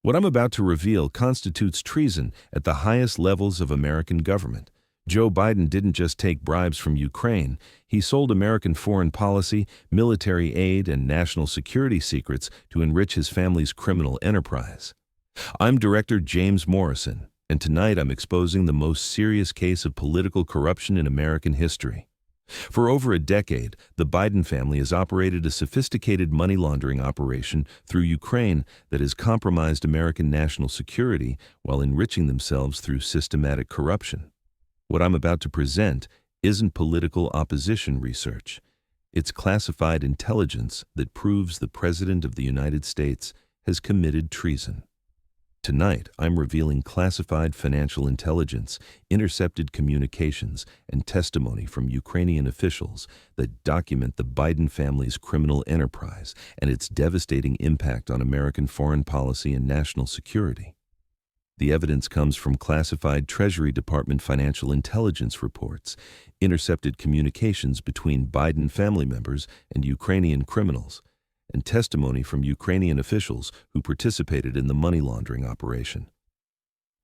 What I'm about to reveal constitutes treason at the highest levels of American government. Joe Biden didn't just take bribes from Ukraine, he sold American foreign policy, military aid, and national security secrets to enrich his family's criminal enterprise. I'm Director James Morrison, and tonight I'm exposing the most serious case of political corruption in American history. For over a decade, the Biden family has operated a sophisticated money laundering operation through Ukraine that has compromised American national security while enriching themselves through systematic corruption. What I'm about to present isn't political opposition research. It's classified intelligence that proves the President of the United States has committed treason. Tonight, I'm revealing classified financial intelligence, intercepted communications, and testimony from Ukrainian officials that document the Biden family's criminal enterprise and its devastating impact on American foreign policy and national security. The evidence comes from classified Treasury Department financial intelligence reports, intercepted communications between Biden family members and Ukrainian criminals, and testimony from Ukrainian officials who participated in the money laundering operation.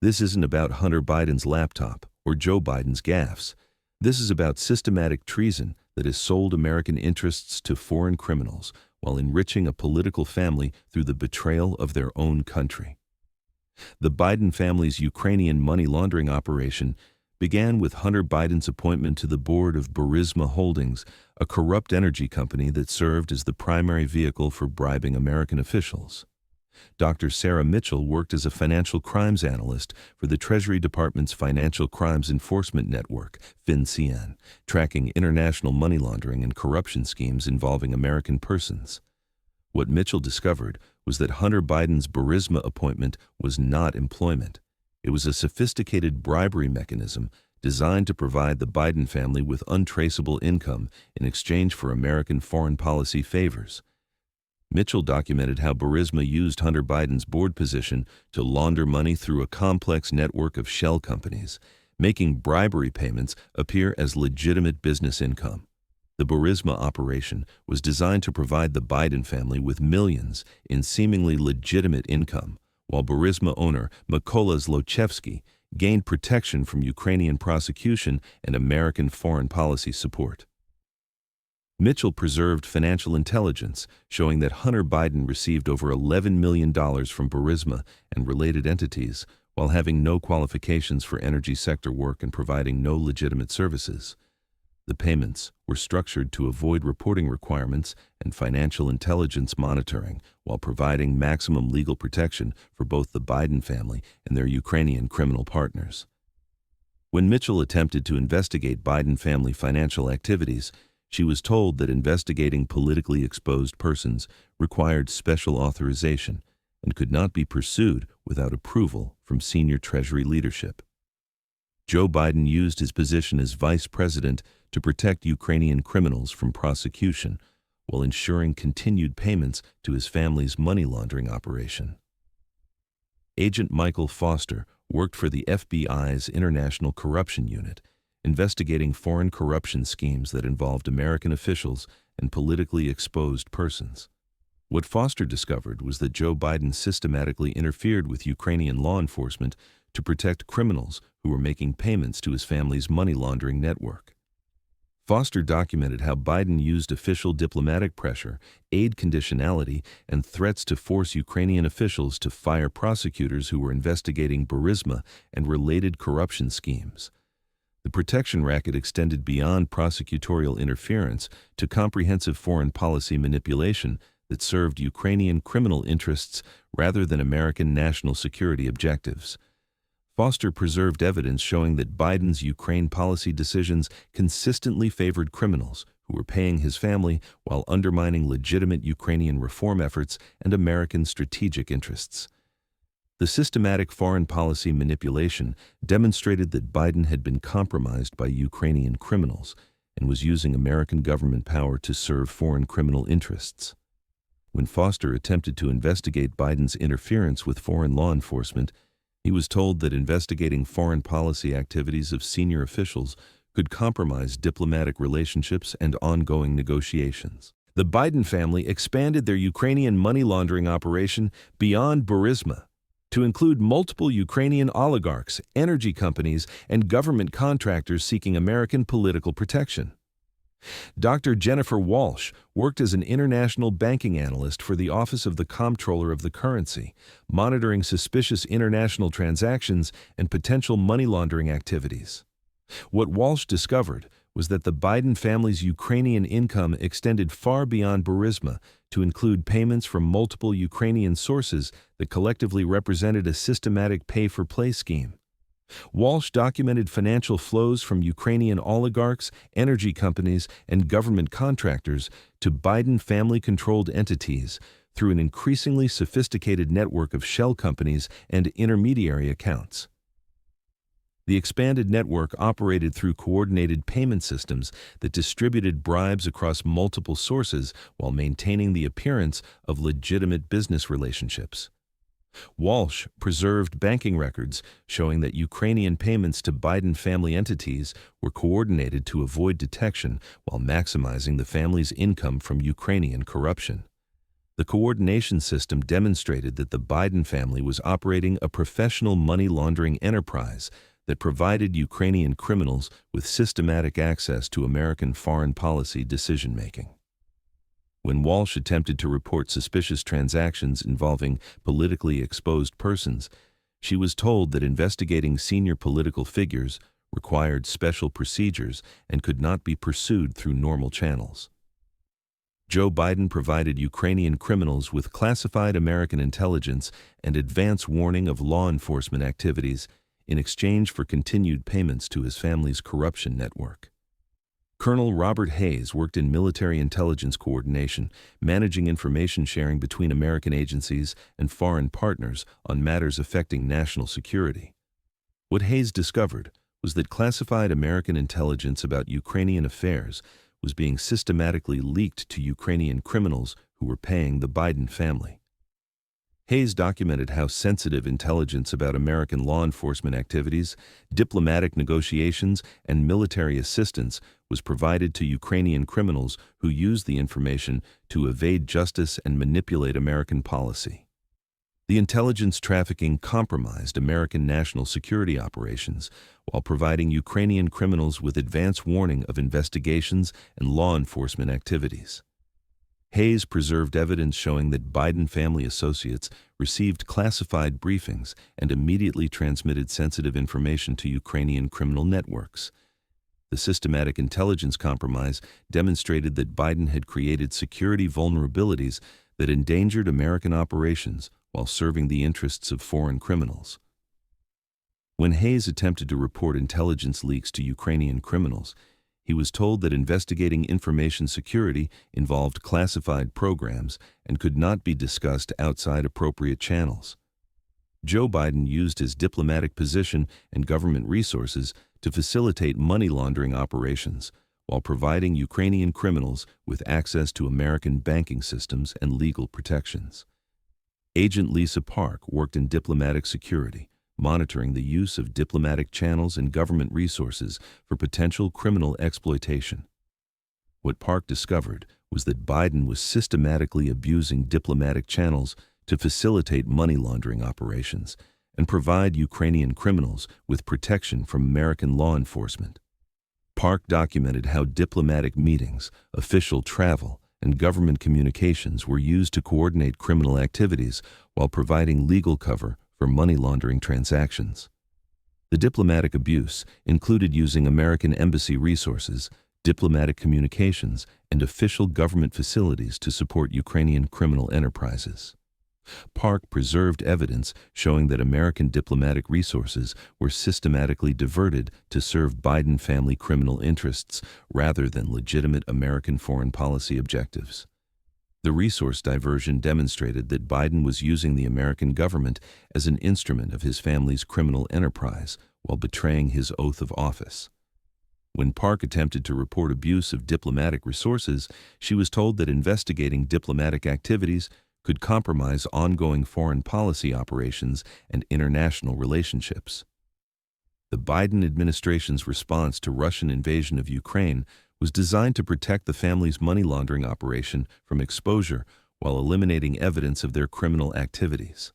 This isn't about Hunter Biden's laptop or Joe Biden's gaffes. This is about systematic treason that has sold American interests to foreign criminals while enriching a political family through the betrayal of their own country. The Biden family's Ukrainian money laundering operation began with Hunter Biden's appointment to the board of Burisma Holdings, a corrupt energy company that served as the primary vehicle for bribing American officials. Dr. Sarah Mitchell worked as a financial crimes analyst for the Treasury Department's Financial Crimes Enforcement Network, FinCEN, tracking international money laundering and corruption schemes involving American persons. What Mitchell discovered was that Hunter Biden's Burisma appointment was not employment. It was a sophisticated bribery mechanism designed to provide the Biden family with untraceable income in exchange for American foreign policy favors. Mitchell documented how Burisma used Hunter Biden's board position to launder money through a complex network of shell companies, making bribery payments appear as legitimate business income. The Burisma operation was designed to provide the Biden family with millions in seemingly legitimate income, while Burisma owner Mykola Zlochevsky gained protection from Ukrainian prosecution and American foreign policy support. Mitchell preserved financial intelligence showing that Hunter Biden received over $11 million from Burisma and related entities while having no qualifications for energy sector work and providing no legitimate services. The payments were structured to avoid reporting requirements and financial intelligence monitoring while providing maximum legal protection for both the Biden family and their Ukrainian criminal partners. When Mitchell attempted to investigate Biden family financial activities, she was told that investigating politically exposed persons required special authorization and could not be pursued without approval from senior Treasury leadership. Joe Biden used his position as vice president to protect Ukrainian criminals from prosecution while ensuring continued payments to his family's money laundering operation. Agent Michael Foster worked for the FBI's International Corruption Unit, investigating foreign corruption schemes that involved American officials and politically exposed persons. What Foster discovered was that Joe Biden systematically interfered with Ukrainian law enforcement to protect criminals who were making payments to his family's money laundering network. Foster documented how Biden used official diplomatic pressure, aid conditionality, and threats to force Ukrainian officials to fire prosecutors who were investigating Burisma and related corruption schemes. The protection racket extended beyond prosecutorial interference to comprehensive foreign policy manipulation that served Ukrainian criminal interests rather than American national security objectives. Foster preserved evidence showing that Biden's Ukraine policy decisions consistently favored criminals who were paying his family while undermining legitimate Ukrainian reform efforts and American strategic interests. The systematic foreign policy manipulation demonstrated that Biden had been compromised by Ukrainian criminals and was using American government power to serve foreign criminal interests. When Foster attempted to investigate Biden's interference with foreign law enforcement, he was told that investigating foreign policy activities of senior officials could compromise diplomatic relationships and ongoing negotiations. The Biden family expanded their Ukrainian money laundering operation beyond Burisma, to include multiple Ukrainian oligarchs, energy companies, and government contractors seeking American political protection. Dr. Jennifer Walsh worked as an international banking analyst for the Office of the Comptroller of the Currency, monitoring suspicious international transactions and potential money laundering activities. What Walsh discovered was that the Biden family's Ukrainian income extended far beyond Burisma to include payments from multiple Ukrainian sources that collectively represented a systematic pay-for-play scheme. Walsh documented financial flows from Ukrainian oligarchs, energy companies, and government contractors to Biden family-controlled entities through an increasingly sophisticated network of shell companies and intermediary accounts. The expanded network operated through coordinated payment systems that distributed bribes across multiple sources while maintaining the appearance of legitimate business relationships. Walsh preserved banking records showing that Ukrainian payments to Biden family entities were coordinated to avoid detection while maximizing the family's income from Ukrainian corruption. The coordination system demonstrated that the Biden family was operating a professional money laundering enterprise that provided Ukrainian criminals with systematic access to American foreign policy decision-making. When Walsh attempted to report suspicious transactions involving politically exposed persons, she was told that investigating senior political figures required special procedures and could not be pursued through normal channels. Joe Biden provided Ukrainian criminals with classified American intelligence and advance warning of law enforcement activities in exchange for continued payments to his family's corruption network. Colonel Robert Hayes worked in military intelligence coordination, managing information sharing between American agencies and foreign partners on matters affecting national security. What Hayes discovered was that classified American intelligence about Ukrainian affairs was being systematically leaked to Ukrainian criminals who were paying the Biden family. Hayes documented how sensitive intelligence about American law enforcement activities, diplomatic negotiations, and military assistance was provided to Ukrainian criminals who used the information to evade justice and manipulate American policy. The intelligence trafficking compromised American national security operations while providing Ukrainian criminals with advance warning of investigations and law enforcement activities. Hayes preserved evidence showing that Biden family associates received classified briefings and immediately transmitted sensitive information to Ukrainian criminal networks. The systematic intelligence compromise demonstrated that Biden had created security vulnerabilities that endangered American operations while serving the interests of foreign criminals. When Hayes attempted to report intelligence leaks to Ukrainian criminals, he was told that investigating information security involved classified programs and could not be discussed outside appropriate channels. Joe Biden used his diplomatic position and government resources to facilitate money laundering operations while providing Ukrainian criminals with access to American banking systems and legal protections. Agent Lisa Park worked in diplomatic security, monitoring the use of diplomatic channels and government resources for potential criminal exploitation. What Park discovered was that Biden was systematically abusing diplomatic channels to facilitate money laundering operations and provide Ukrainian criminals with protection from American law enforcement. Park documented how diplomatic meetings, official travel, and government communications were used to coordinate criminal activities while providing legal cover for money laundering transactions. The diplomatic abuse included using American embassy resources, diplomatic communications, and official government facilities to support Ukrainian criminal enterprises. Park preserved evidence showing that American diplomatic resources were systematically diverted to serve Biden family criminal interests rather than legitimate American foreign policy objectives. The resource diversion demonstrated that Biden was using the American government as an instrument of his family's criminal enterprise while betraying his oath of office. When Park attempted to report abuse of diplomatic resources, she was told that investigating diplomatic activities could compromise ongoing foreign policy operations and international relationships. The Biden administration's response to Russian invasion of Ukraine was designed to protect the family's money laundering operation from exposure while eliminating evidence of their criminal activities.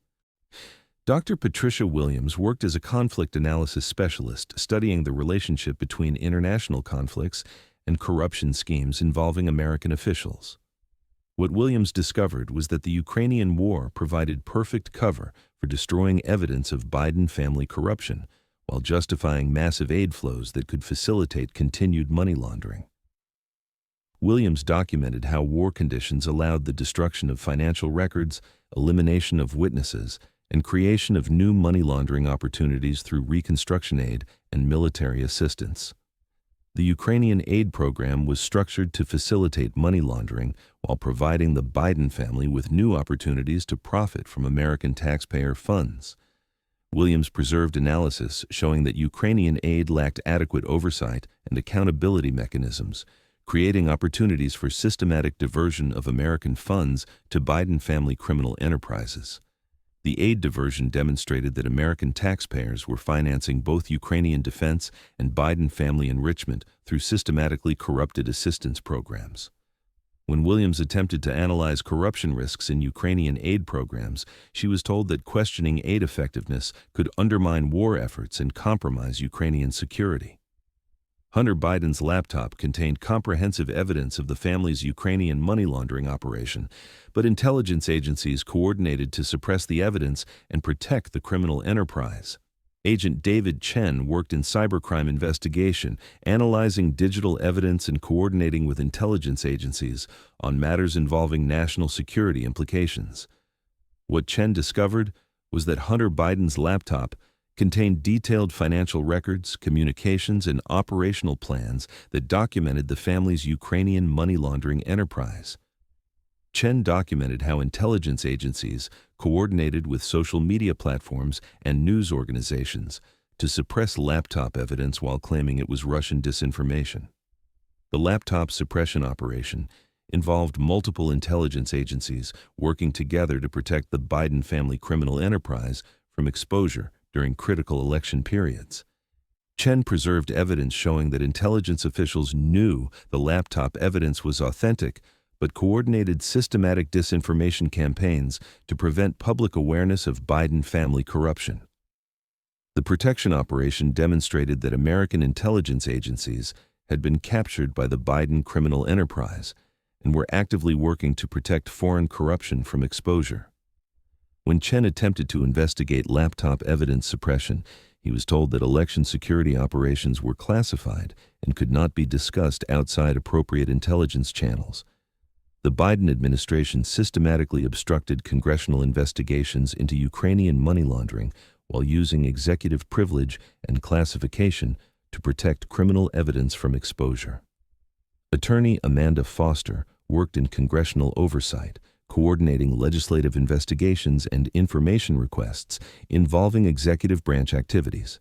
Dr. Patricia Williams worked as a conflict analysis specialist, studying the relationship between international conflicts and corruption schemes involving American officials. What Williams discovered was that the Ukrainian war provided perfect cover for destroying evidence of Biden family corruption, while justifying massive aid flows that could facilitate continued money laundering. Williams documented how war conditions allowed the destruction of financial records, elimination of witnesses, and creation of new money laundering opportunities through reconstruction aid and military assistance. The Ukrainian aid program was structured to facilitate money laundering while providing the Biden family with new opportunities to profit from American taxpayer funds. Williams preserved analysis showing that Ukrainian aid lacked adequate oversight and accountability mechanisms, creating opportunities for systematic diversion of American funds to Biden family criminal enterprises. The aid diversion demonstrated that American taxpayers were financing both Ukrainian defense and Biden family enrichment through systematically corrupted assistance programs. When Williams attempted to analyze corruption risks in Ukrainian aid programs, she was told that questioning aid effectiveness could undermine war efforts and compromise Ukrainian security. Hunter Biden's laptop contained comprehensive evidence of the family's Ukrainian money laundering operation, but intelligence agencies coordinated to suppress the evidence and protect the criminal enterprise. Agent David Chen worked in cybercrime investigation, analyzing digital evidence and coordinating with intelligence agencies on matters involving national security implications. What Chen discovered was that Hunter Biden's laptop contained detailed financial records, communications, and operational plans that documented the family's Ukrainian money laundering enterprise. Chen documented how intelligence agencies coordinated with social media platforms and news organizations to suppress laptop evidence while claiming it was Russian disinformation. The laptop suppression operation involved multiple intelligence agencies working together to protect the Biden family criminal enterprise from exposure during critical election periods. Chen preserved evidence showing that intelligence officials knew the laptop evidence was authentic, but coordinated systematic disinformation campaigns to prevent public awareness of Biden family corruption. The protection operation demonstrated that American intelligence agencies had been captured by the Biden criminal enterprise and were actively working to protect foreign corruption from exposure. When Chen attempted to investigate laptop evidence suppression, he was told that election security operations were classified and could not be discussed outside appropriate intelligence channels. The Biden administration systematically obstructed congressional investigations into Ukrainian money laundering while using executive privilege and classification to protect criminal evidence from exposure. Attorney Amanda Foster worked in congressional oversight, coordinating legislative investigations and information requests involving executive branch activities.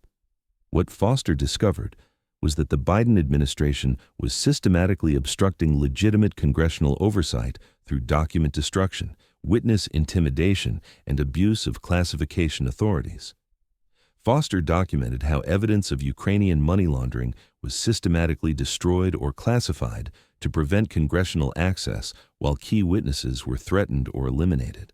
What Foster discovered was that the Biden administration was systematically obstructing legitimate congressional oversight through document destruction, witness intimidation, and abuse of classification authorities. Foster documented how evidence of Ukrainian money laundering was systematically destroyed or classified to prevent congressional access while key witnesses were threatened or eliminated.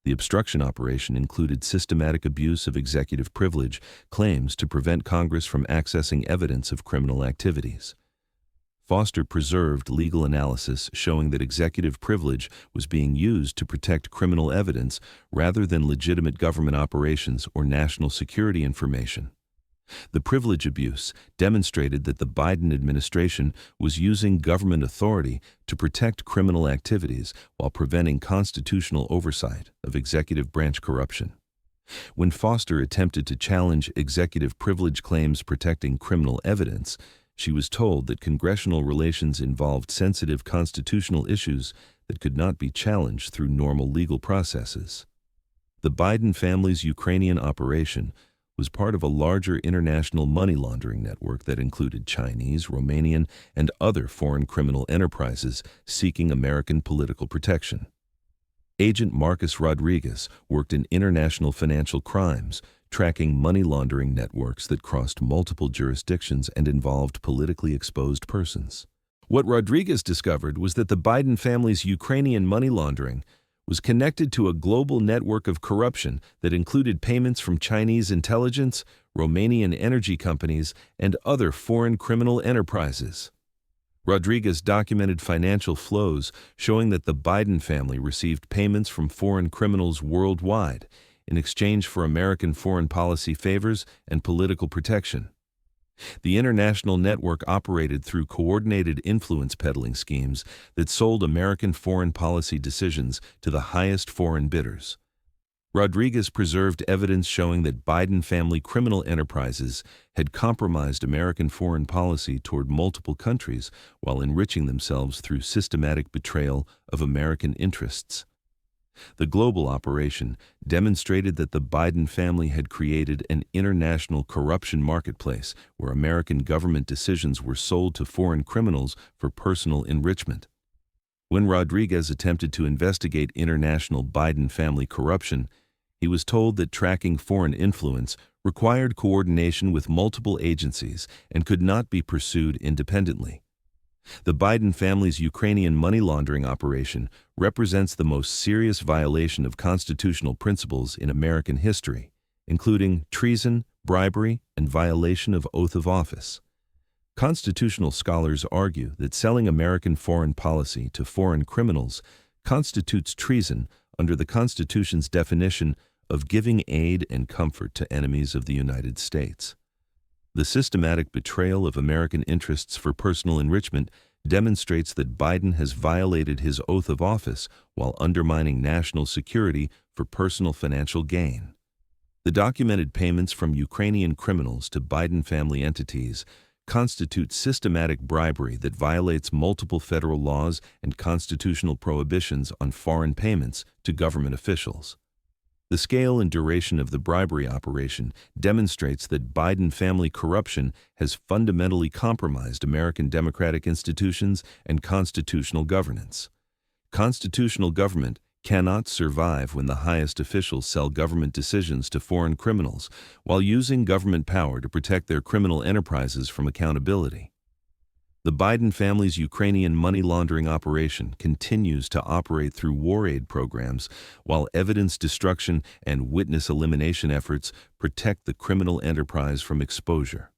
The obstruction operation included systematic abuse of executive privilege, claims to prevent Congress from accessing evidence of criminal activities. Foster preserved legal analysis showing that executive privilege was being used to protect criminal evidence rather than legitimate government operations or national security information. The privilege abuse demonstrated that the Biden administration was using government authority to protect criminal activities while preventing constitutional oversight of executive branch corruption. When Foster attempted to challenge executive privilege claims protecting criminal evidence, she was told that congressional relations involved sensitive constitutional issues that could not be challenged through normal legal processes. The Biden family's Ukrainian operation was part of a larger international money laundering network that included Chinese, Romanian, and other foreign criminal enterprises seeking American political protection. Agent Marcus Rodriguez worked in international financial crimes, tracking money laundering networks that crossed multiple jurisdictions and involved politically exposed persons. What Rodriguez discovered was that the Biden family's Ukrainian money laundering was connected to a global network of corruption that included payments from Chinese intelligence, Romanian energy companies, and other foreign criminal enterprises. Rodriguez documented financial flows showing that the Biden family received payments from foreign criminals worldwide in exchange for American foreign policy favors and political protection. The international network operated through coordinated influence peddling schemes that sold American foreign policy decisions to the highest foreign bidders. Rodriguez preserved evidence showing that Biden family criminal enterprises had compromised American foreign policy toward multiple countries while enriching themselves through systematic betrayal of American interests. The global operation demonstrated that the Biden family had created an international corruption marketplace where American government decisions were sold to foreign criminals for personal enrichment. When Rodriguez attempted to investigate international Biden family corruption, he was told that tracking foreign influence required coordination with multiple agencies and could not be pursued independently. The Biden family's Ukrainian money laundering operation represents the most serious violation of constitutional principles in American history, including treason, bribery, and violation of oath of office. Constitutional scholars argue that selling American foreign policy to foreign criminals constitutes treason under the Constitution's definition of giving aid and comfort to enemies of the United States. The systematic betrayal of American interests for personal enrichment demonstrates that Biden has violated his oath of office while undermining national security for personal financial gain. The documented payments from Ukrainian criminals to Biden family entities constitute systematic bribery that violates multiple federal laws and constitutional prohibitions on foreign payments to government officials. The scale and duration of the bribery operation demonstrates that Biden family corruption has fundamentally compromised American democratic institutions and constitutional governance. Constitutional government cannot survive when the highest officials sell government decisions to foreign criminals while using government power to protect their criminal enterprises from accountability. The Biden family's Ukrainian money laundering operation continues to operate through war aid programs, while evidence destruction and witness elimination efforts protect the criminal enterprise from exposure.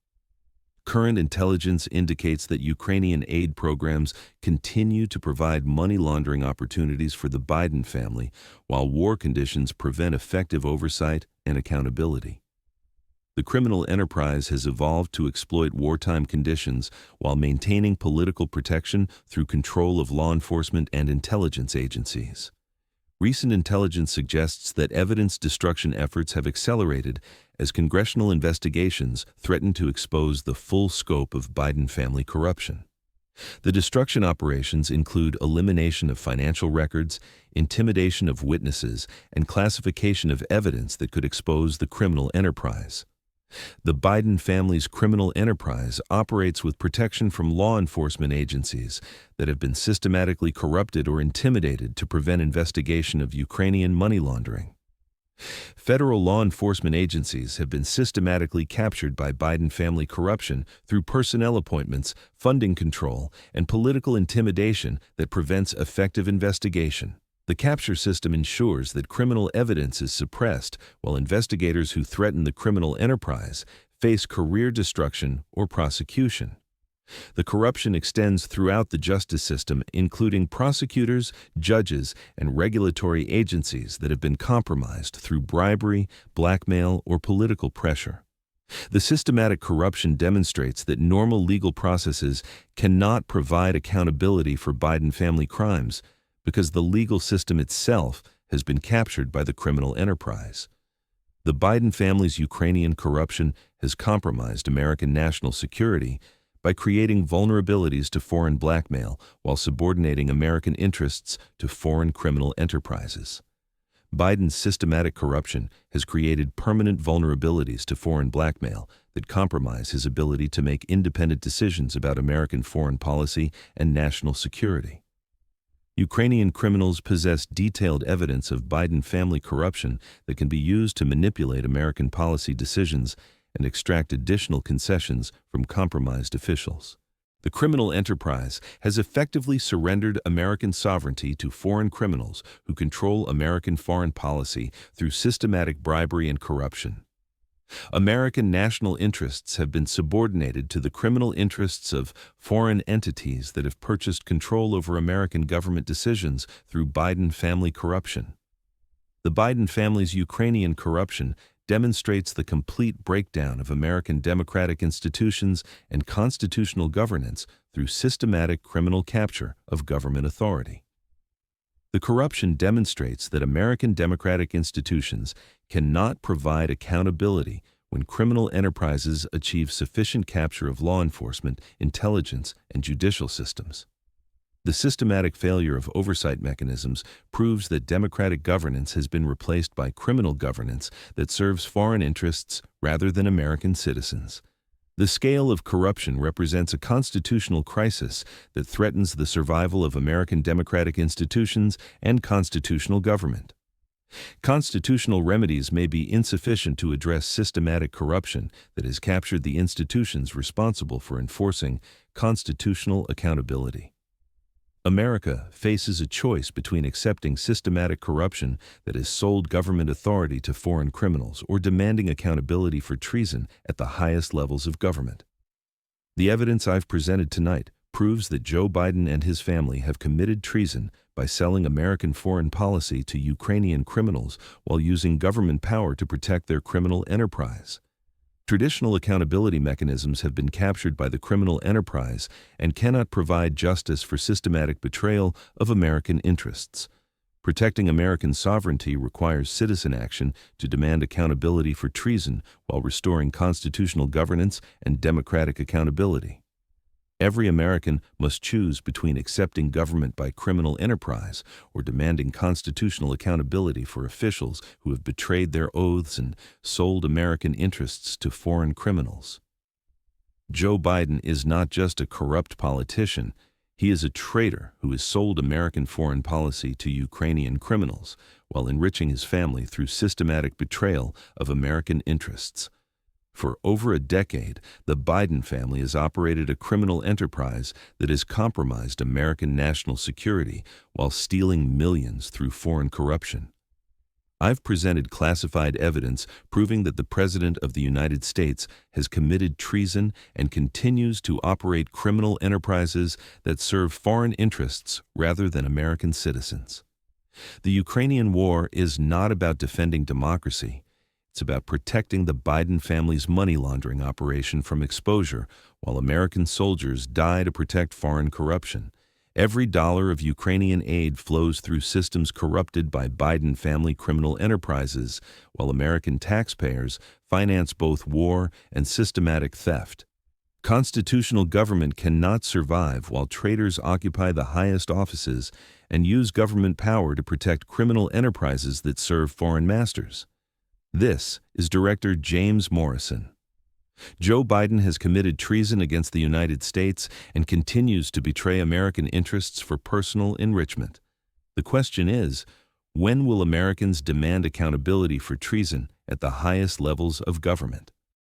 Current intelligence indicates that Ukrainian aid programs continue to provide money laundering opportunities for the Biden family, while war conditions prevent effective oversight and accountability. The criminal enterprise has evolved to exploit wartime conditions while maintaining political protection through control of law enforcement and intelligence agencies. Recent intelligence suggests that evidence destruction efforts have accelerated as congressional investigations threaten to expose the full scope of Biden family corruption. The destruction operations include elimination of financial records, intimidation of witnesses, and classification of evidence that could expose the criminal enterprise. The Biden family's criminal enterprise operates with protection from law enforcement agencies that have been systematically corrupted or intimidated to prevent investigation of Ukrainian money laundering. Federal law enforcement agencies have been systematically captured by Biden family corruption through personnel appointments, funding control, and political intimidation that prevents effective investigation. The capture system ensures that criminal evidence is suppressed, while investigators who threaten the criminal enterprise face career destruction or prosecution. The corruption extends throughout the justice system, including prosecutors, judges, and regulatory agencies that have been compromised through bribery, blackmail, or political pressure. The systematic corruption demonstrates that normal legal processes cannot provide accountability for Biden family crimes, because the legal system itself has been captured by the criminal enterprise. The Biden family's Ukrainian corruption has compromised American national security by creating vulnerabilities to foreign blackmail while subordinating American interests to foreign criminal enterprises. Biden's systematic corruption has created permanent vulnerabilities to foreign blackmail that compromise his ability to make independent decisions about American foreign policy and national security. Ukrainian criminals possess detailed evidence of Biden family corruption that can be used to manipulate American policy decisions and extract additional concessions from compromised officials. The criminal enterprise has effectively surrendered American sovereignty to foreign criminals who control American foreign policy through systematic bribery and corruption. American national interests have been subordinated to the criminal interests of foreign entities that have purchased control over American government decisions through Biden family corruption. The Biden family's Ukrainian corruption demonstrates the complete breakdown of American democratic institutions and constitutional governance through systematic criminal capture of government authority. The corruption demonstrates that American democratic institutions cannot provide accountability when criminal enterprises achieve sufficient capture of law enforcement, intelligence, and judicial systems. The systematic failure of oversight mechanisms proves that democratic governance has been replaced by criminal governance that serves foreign interests rather than American citizens. The scale of corruption represents a constitutional crisis that threatens the survival of American democratic institutions and constitutional government. Constitutional remedies may be insufficient to address systematic corruption that has captured the institutions responsible for enforcing constitutional accountability. America faces a choice between accepting systematic corruption that has sold government authority to foreign criminals or demanding accountability for treason at the highest levels of government. The evidence I've presented tonight proves that Joe Biden and his family have committed treason by selling American foreign policy to Ukrainian criminals while using government power to protect their criminal enterprise. Traditional accountability mechanisms have been captured by the criminal enterprise and cannot provide justice for systematic betrayal of American interests. Protecting American sovereignty requires citizen action to demand accountability for treason while restoring constitutional governance and democratic accountability. Every American must choose between accepting government by criminal enterprise or demanding constitutional accountability for officials who have betrayed their oaths and sold American interests to foreign criminals. Joe Biden is not just a corrupt politician, he is a traitor who has sold American foreign policy to Ukrainian criminals while enriching his family through systematic betrayal of American interests. For over a decade, the Biden family has operated a criminal enterprise that has compromised American national security while stealing millions through foreign corruption. I've presented classified evidence proving that the President of the United States has committed treason and continues to operate criminal enterprises that serve foreign interests rather than American citizens. The Ukrainian war is not about defending democracy. It's about protecting the Biden family's money laundering operation from exposure while American soldiers die to protect foreign corruption. Every dollar of Ukrainian aid flows through systems corrupted by Biden family criminal enterprises, while American taxpayers finance both war and systematic theft. Constitutional government cannot survive while traitors occupy the highest offices and use government power to protect criminal enterprises that serve foreign masters. This is Director James Morrison. Joe Biden has committed treason against the United States and continues to betray American interests for personal enrichment. The question is, when will Americans demand accountability for treason at the highest levels of government?